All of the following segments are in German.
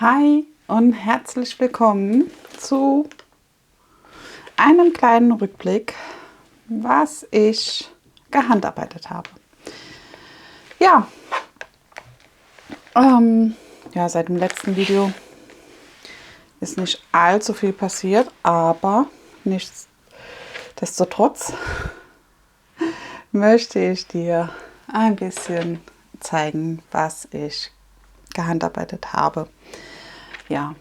Hi und herzlich willkommen zu einem kleinen Rückblick, was ich gehandarbeitet habe. Ja, seit dem letzten Video ist nicht allzu viel passiert, aber nichtsdestotrotz möchte ich dir ein bisschen zeigen, was ich gehandarbeitet habe. Ja,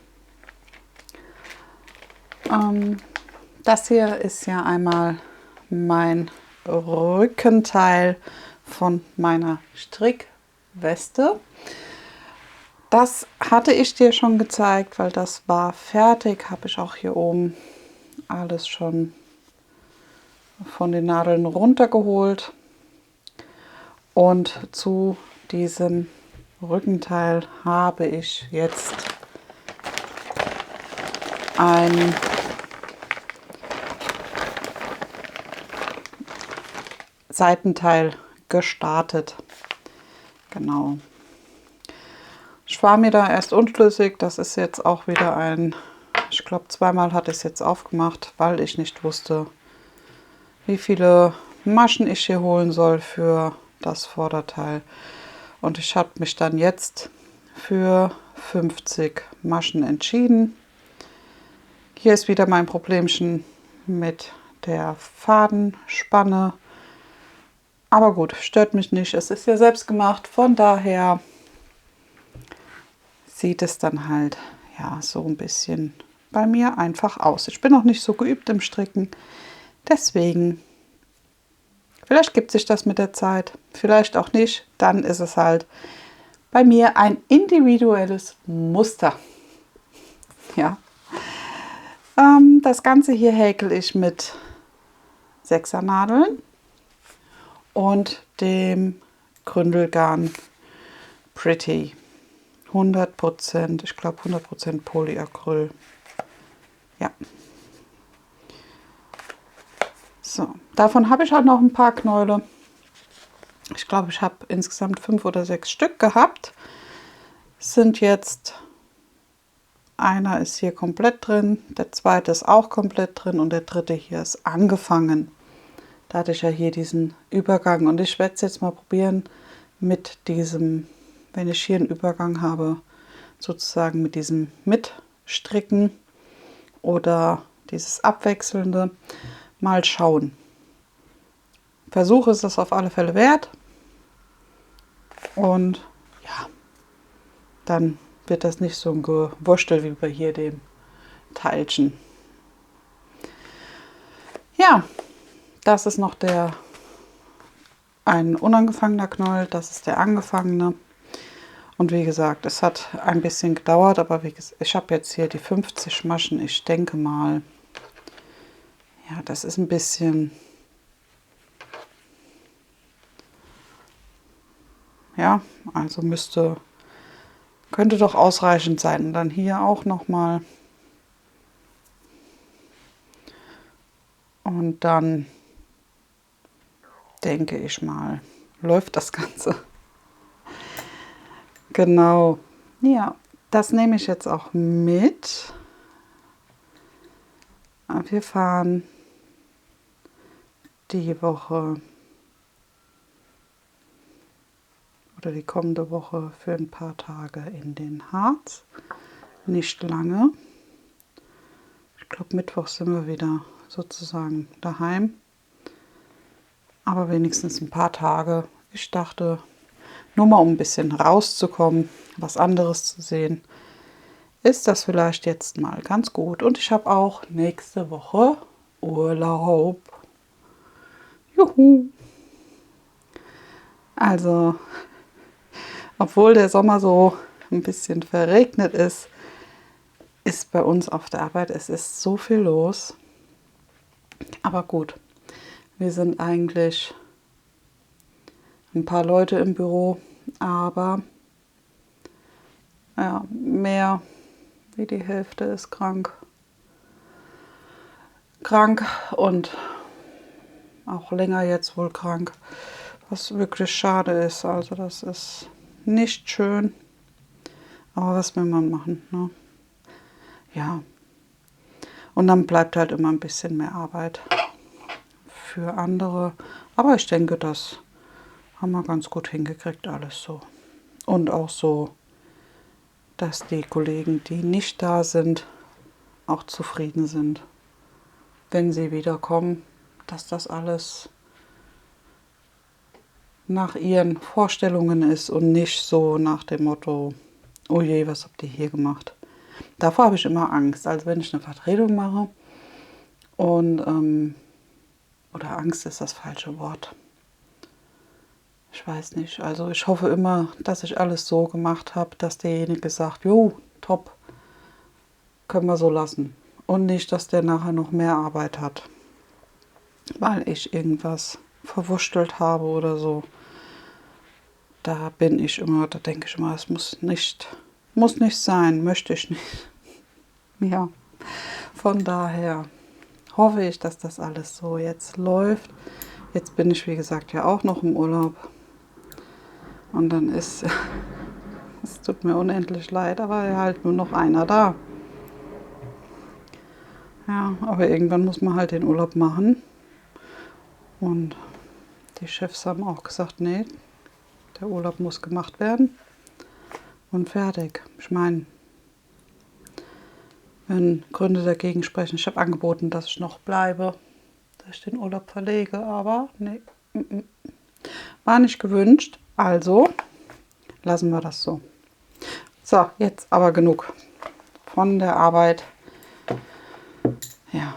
das hier ist ja einmal mein Rückenteil von meiner Strickweste. Das hatte ich dir schon gezeigt, weil das war fertig. Habe ich auch hier oben alles schon von den Nadeln runtergeholt. Und zu diesem Rückenteil habe ich jetzt ein Seitenteil gestartet. Genau. Ich war mir da erst unschlüssig. Das ist jetzt auch wieder ich glaube, zweimal hatte ich es jetzt aufgemacht, weil ich nicht wusste, wie viele Maschen ich hier holen soll für das Vorderteil. Und ich habe mich dann jetzt für 50 Maschen entschieden. Hier ist wieder mein Problemchen mit der Fadenspanne. Aber gut, stört mich nicht. Es ist ja selbst gemacht. Von daher sieht es dann halt ja so ein bisschen bei mir einfach aus. Ich bin noch nicht so geübt im Stricken. Deswegen, vielleicht gibt sich das mit der Zeit. Vielleicht auch nicht. Dann ist es halt bei mir ein individuelles Muster. Ja. Das Ganze hier häkel ich mit 6er Nadeln und dem Gründelgarn Pretty. 100%, ich glaube 100% Polyacryl. Ja. So, davon habe ich auch noch ein paar Knäule. Ich glaube, ich habe insgesamt 5 oder 6 Stück gehabt. Sind jetzt, einer ist hier komplett drin, der zweite ist auch komplett drin und der dritte hier ist angefangen. Da hatte ich ja hier diesen Übergang und ich werde es jetzt mal probieren mit diesem, wenn ich hier einen Übergang habe, sozusagen mit diesem Mitstricken oder dieses Abwechselnde. Mal schauen. Versuch ist es auf alle Fälle wert. Und ja, dann wird das nicht so ein Gewurstel wie bei hier dem Teilchen. Ja, das ist noch ein unangefangener Knäuel, das ist der angefangene. Und wie gesagt, es hat ein bisschen gedauert, aber wie gesagt, ich habe jetzt hier die 50 Maschen. Ich denke mal, ja, das ist ein bisschen, ja, also könnte doch ausreichend sein. Und dann hier auch noch mal. Und dann denke ich mal, läuft das Ganze. Genau. Ja, das nehme ich jetzt auch mit. Wir fahren die Woche oder die kommende Woche für ein paar Tage in den Harz. Nicht lange. Ich glaube, Mittwoch sind wir wieder sozusagen daheim. Aber wenigstens ein paar Tage. Ich dachte, nur mal um ein bisschen rauszukommen, was anderes zu sehen, ist das vielleicht jetzt mal ganz gut. Und ich habe auch nächste Woche Urlaub. Juhu! Also, obwohl der Sommer so ein bisschen verregnet ist, ist bei uns auf der Arbeit, es ist so viel los. Aber gut, wir sind eigentlich ein paar Leute im Büro, aber ja, mehr wie die Hälfte ist krank. Und auch länger jetzt wohl krank, was wirklich schade ist. Also das ist nicht schön. Aber was will man machen, ne? Ja. Und dann bleibt halt immer ein bisschen mehr Arbeit für andere. Aber ich denke, das haben wir ganz gut hingekriegt, alles so. Und auch so, dass die Kollegen, die nicht da sind, auch zufrieden sind, wenn sie wiederkommen, dass das alles nach ihren Vorstellungen ist und nicht so nach dem Motto, oh je, was habt ihr hier gemacht? Davor habe ich immer Angst. Also wenn ich eine Vertretung mache und, oder Angst ist das falsche Wort. Ich weiß nicht. Also ich hoffe immer, dass ich alles so gemacht habe, dass derjenige sagt, jo, top, können wir so lassen. Und nicht, dass der nachher noch mehr Arbeit hat, weil ich irgendwas verwurstelt habe oder so. Da bin ich immer, da denke ich immer, es muss nicht sein, möchte ich nicht. Ja, von daher hoffe ich, dass das alles so jetzt läuft. Jetzt bin ich, wie gesagt, ja auch noch im Urlaub. Und dann ist, es tut mir unendlich leid, aber halt nur noch einer da. Ja, aber irgendwann muss man halt den Urlaub machen. Und die Chefs haben auch gesagt, nee, der Urlaub muss gemacht werden. Und fertig. Ich meine, wenn Gründe dagegen sprechen, ich habe angeboten, dass ich noch bleibe, dass ich den Urlaub verlege, aber nee, war nicht gewünscht. Also lassen wir das so. So, jetzt aber genug von der Arbeit. Ja,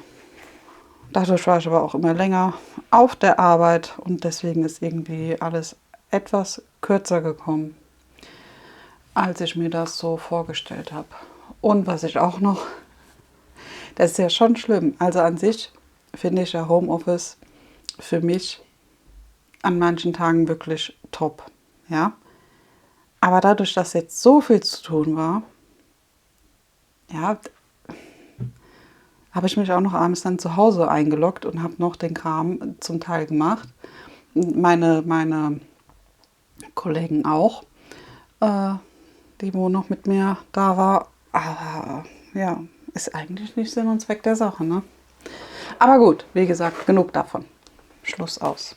dadurch war ich aber auch immer länger auf der Arbeit und deswegen ist irgendwie alles etwas kürzer gekommen, als ich mir das so vorgestellt habe. Und was ich auch noch, das ist ja schon schlimm. Also an sich finde ich ja Homeoffice für mich an manchen Tagen wirklich top. Ja, aber dadurch, dass jetzt so viel zu tun war, ja, habe ich mich auch noch abends dann zu Hause eingeloggt und habe noch den Kram zum Teil gemacht. Meine Kollegen auch, die wo noch mit mir da war. Aber ja, ist eigentlich nicht Sinn und Zweck der Sache, ne? Aber gut, wie gesagt, genug davon. Schluss aus.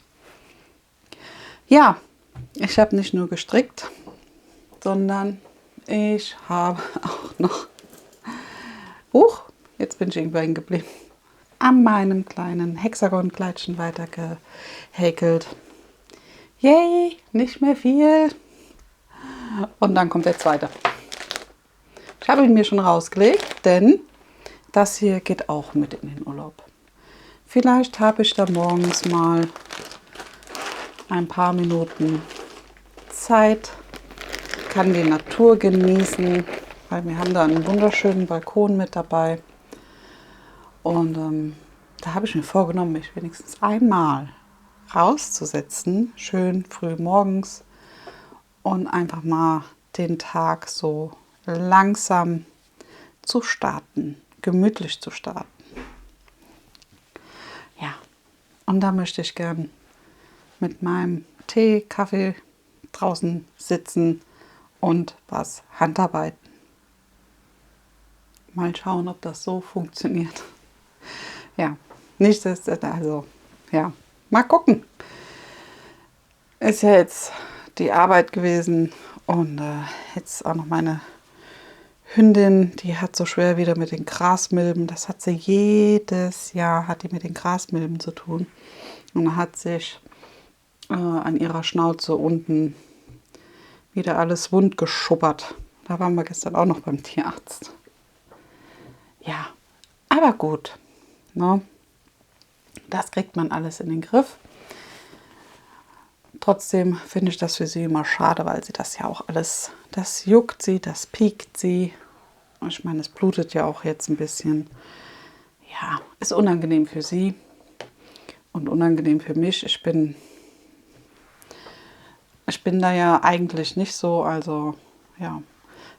Ja, ich habe nicht nur gestrickt, sondern ich habe auch noch... Jetzt bin ich irgendwo hängen geblieben. An meinem kleinen Hexagon-Kleidchen weiter gehäkelt. Yay, nicht mehr viel. Und dann kommt der zweite. Ich habe ihn mir schon rausgelegt, denn das hier geht auch mit in den Urlaub. Vielleicht habe ich da morgens mal ein paar Minuten Zeit, kann die Natur genießen, weil wir haben da einen wunderschönen Balkon mit dabei. Und da habe ich mir vorgenommen, mich wenigstens einmal rauszusetzen, schön früh morgens und einfach mal den Tag so langsam zu starten, gemütlich zu starten. Ja, und da möchte ich gern mit meinem Tee, Kaffee draußen sitzen und was handarbeiten. Mal schauen, ob das so funktioniert. Ja, nicht, also, ja, mal gucken. Ist ja jetzt die Arbeit gewesen und jetzt auch noch meine Hündin, die hat so schwer wieder mit den Grasmilben. Das hat sie jedes Jahr, hat die mit den Grasmilben zu tun. Und hat sich an ihrer Schnauze unten wieder alles wund geschubbert. Da waren wir gestern auch noch beim Tierarzt. Ja, aber gut. Ne? Das kriegt man alles in den Griff. Trotzdem finde ich das für sie immer schade, weil sie das ja auch alles, das juckt sie, das piekt sie. Ich meine, es blutet ja auch jetzt ein bisschen. Ja, ist unangenehm für sie und unangenehm für mich. Ich bin da ja eigentlich nicht so, also ja,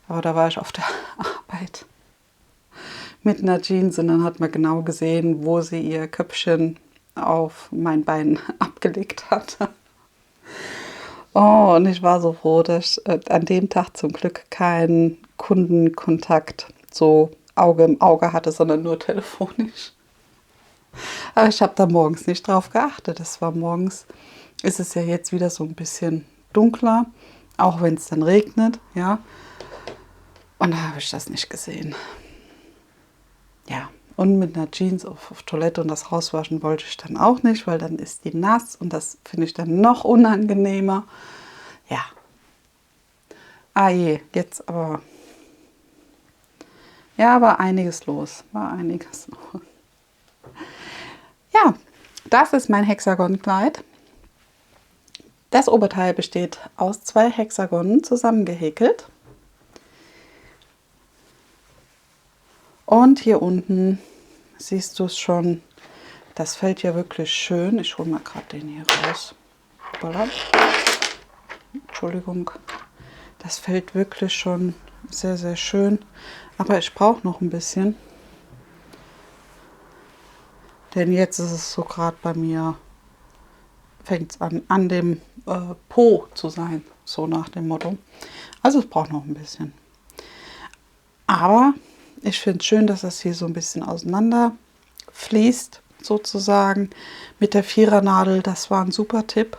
aber da war ich auf der Arbeit mit einer Jeans und dann hat man genau gesehen, wo sie ihr Köpfchen auf mein Bein abgelegt hat. Oh, und ich war so froh, dass ich an dem Tag zum Glück keinen Kundenkontakt so Auge im Auge hatte, sondern nur telefonisch. Aber ich habe da morgens nicht drauf geachtet. Es war morgens, ist es ja jetzt wieder so ein bisschen dunkler, auch wenn es dann regnet, ja. Und da habe ich das nicht gesehen. Ja, und mit einer Jeans auf Toilette und das rauswaschen wollte ich dann auch nicht, weil dann ist die nass und das finde ich dann noch unangenehmer. Ja. Ah je, jetzt aber. Ja, war einiges los. War einiges los. Ja, das ist mein Hexagonkleid. Das Oberteil besteht aus 2 Hexagonen zusammengehäkelt. Und hier unten siehst du es schon, das fällt ja wirklich schön. Ich hole mal gerade den hier raus. Voilà. Entschuldigung. Das fällt wirklich schon sehr, sehr schön. Aber ich brauche noch ein bisschen. Denn jetzt ist es so gerade bei mir, fängt es an dem Po zu sein. So nach dem Motto. Also es braucht noch ein bisschen. Aber ich finde es schön, dass das hier so ein bisschen auseinander fließt, sozusagen. Mit der Vierernadel, das war ein super Tipp.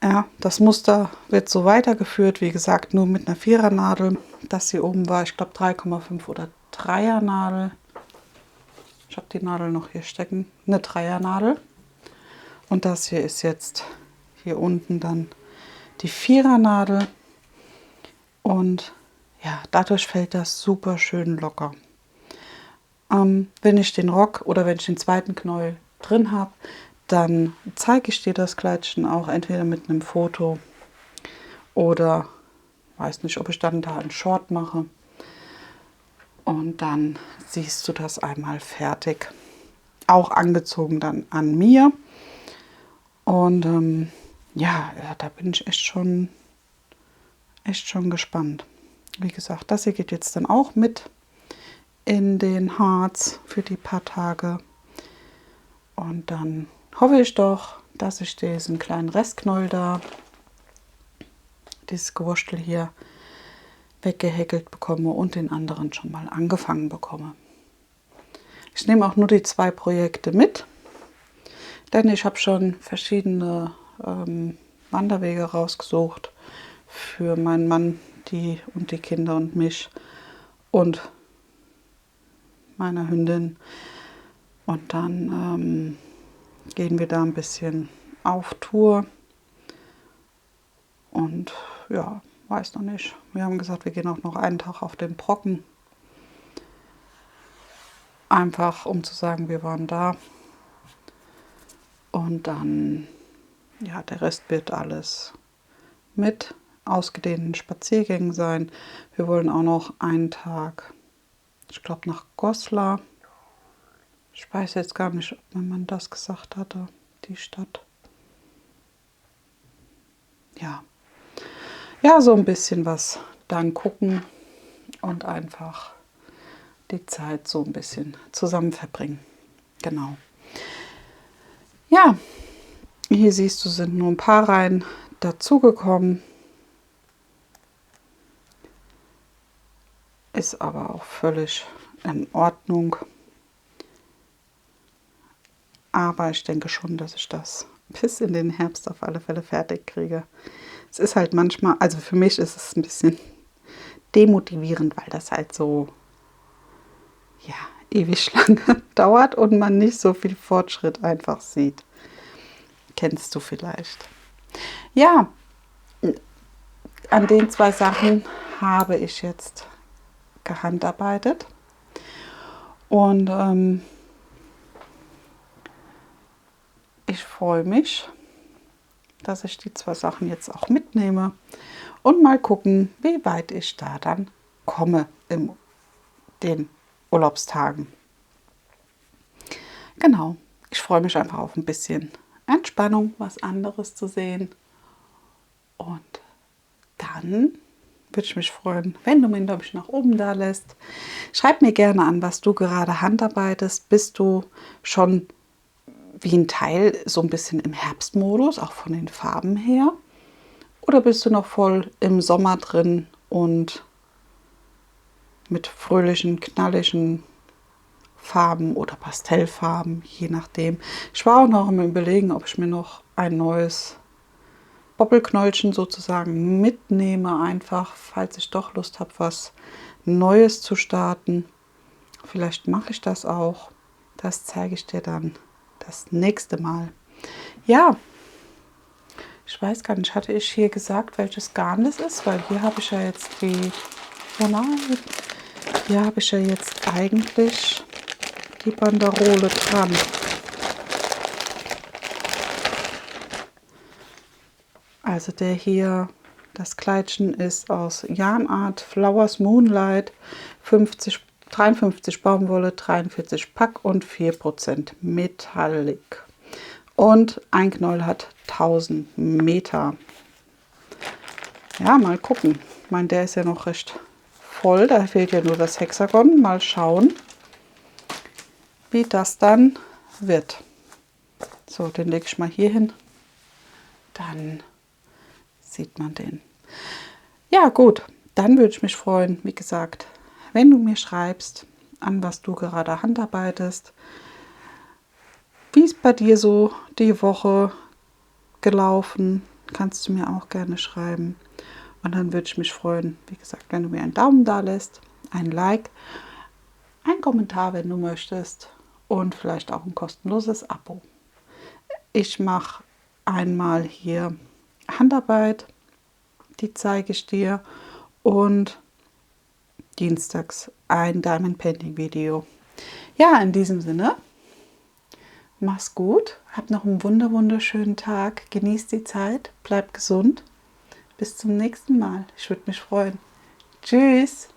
Ja, das Muster wird so weitergeführt, wie gesagt, nur mit einer Vierernadel. Das hier oben war, ich glaube, 3,5 oder Dreiernadel. Ich habe die Nadel noch hier stecken, eine Dreiernadel. Und das hier ist jetzt hier unten dann die Vierernadel. Und ja, dadurch fällt das super schön locker. Wenn ich den Rock oder wenn ich den zweiten Knäuel drin habe, dann zeige ich dir das Kleidchen auch entweder mit einem Foto oder weiß nicht, ob ich dann da einen Short mache. Und dann siehst du das einmal fertig. Auch angezogen dann an mir. Und ja, da bin ich echt schon gespannt. Wie gesagt, das hier geht jetzt dann auch mit in den Harz für die paar Tage. Und dann hoffe ich doch, dass ich diesen kleinen Restknäuel da, dieses Gewurstel hier, weggehäkelt bekomme und den anderen schon mal angefangen bekomme. Ich nehme auch nur die 2 Projekte mit, denn ich habe schon verschiedene Wanderwege rausgesucht für meinen Mann, die Kinder und mich und meine Hündin. Und dann gehen wir da ein bisschen auf Tour. Und ja, weiß noch nicht. Wir haben gesagt, wir gehen auch noch einen Tag auf den Brocken. Einfach um zu sagen, wir waren da. Und dann, ja, der Rest wird alles mit ausgedehnten Spaziergängen sein. Wir wollen auch noch einen Tag, ich glaube, nach Goslar. Ich weiß jetzt gar nicht, ob mein Mann das gesagt hatte, die Stadt. Ja. Ja, so ein bisschen was dann gucken und einfach die Zeit so ein bisschen zusammen verbringen. Genau. Ja, hier siehst du, sind nur ein paar Reihen dazugekommen. Ist aber auch völlig in Ordnung. Aber ich denke schon, dass ich das bis in den Herbst auf alle Fälle fertig kriege. Es ist halt manchmal, also für mich ist es ein bisschen demotivierend, weil das halt so, ja, ewig lange dauert und man nicht so viel Fortschritt einfach sieht. Kennst du vielleicht. Ja, an den 2 Sachen habe ich jetzt gehandarbeitet. Und ich freue mich, dass ich die 2 Sachen jetzt auch mitnehme und mal gucken, wie weit ich da dann komme in den Urlaubstagen. Genau, ich freue mich einfach auf ein bisschen Entspannung, was anderes zu sehen. Und dann würde ich mich freuen, wenn du mir ein Däumchen nach oben da lässt. Schreib mir gerne an, was du gerade handarbeitest. Bist du schon wie ein Teil so ein bisschen im Herbstmodus, auch von den Farben her? Oder bist du noch voll im Sommer drin und mit fröhlichen, knalligen Farben oder Pastellfarben, je nachdem. Ich war auch noch im Überlegen, ob ich mir noch ein neues Bobbelknäulchen sozusagen mitnehme, einfach, falls ich doch Lust habe, was Neues zu starten. Vielleicht mache ich das auch. Das zeige ich dir dann das nächste Mal. Ja, ich weiß gar nicht, hatte ich hier gesagt, welches Garn das ist? Weil hier habe ich ja jetzt die, ja nein, hier habe ich ja jetzt eigentlich die Banderole dran. Also der hier, das Kleidchen ist aus Yarnart Flowers Moonlight, 53 Baumwolle, 43 Pack und 4% Metallic. Und ein Knäuel hat 1000 Meter. Ja, mal gucken. Ich meine, der ist ja noch recht voll. Da fehlt ja nur das Hexagon. Mal schauen, wie das dann wird. So, den lege ich mal hier hin. Dann sieht man den. Ja, gut. Dann würde ich mich freuen, wie gesagt, wenn du mir schreibst, an was du gerade handarbeitest, wie ist bei dir so die Woche gelaufen, kannst du mir auch gerne schreiben. Und dann würde ich mich freuen, wie gesagt, wenn du mir einen Daumen da lässt, ein Like, ein Kommentar, wenn du möchtest und vielleicht auch ein kostenloses Abo. Ich mache einmal hier Handarbeit, die zeige ich dir, und dienstags ein Diamond Painting Video. Ja, in diesem Sinne, mach's gut, hab noch einen wunderschönen Tag, genieß die Zeit, bleib gesund. Bis zum nächsten Mal. Ich würde mich freuen. Tschüss.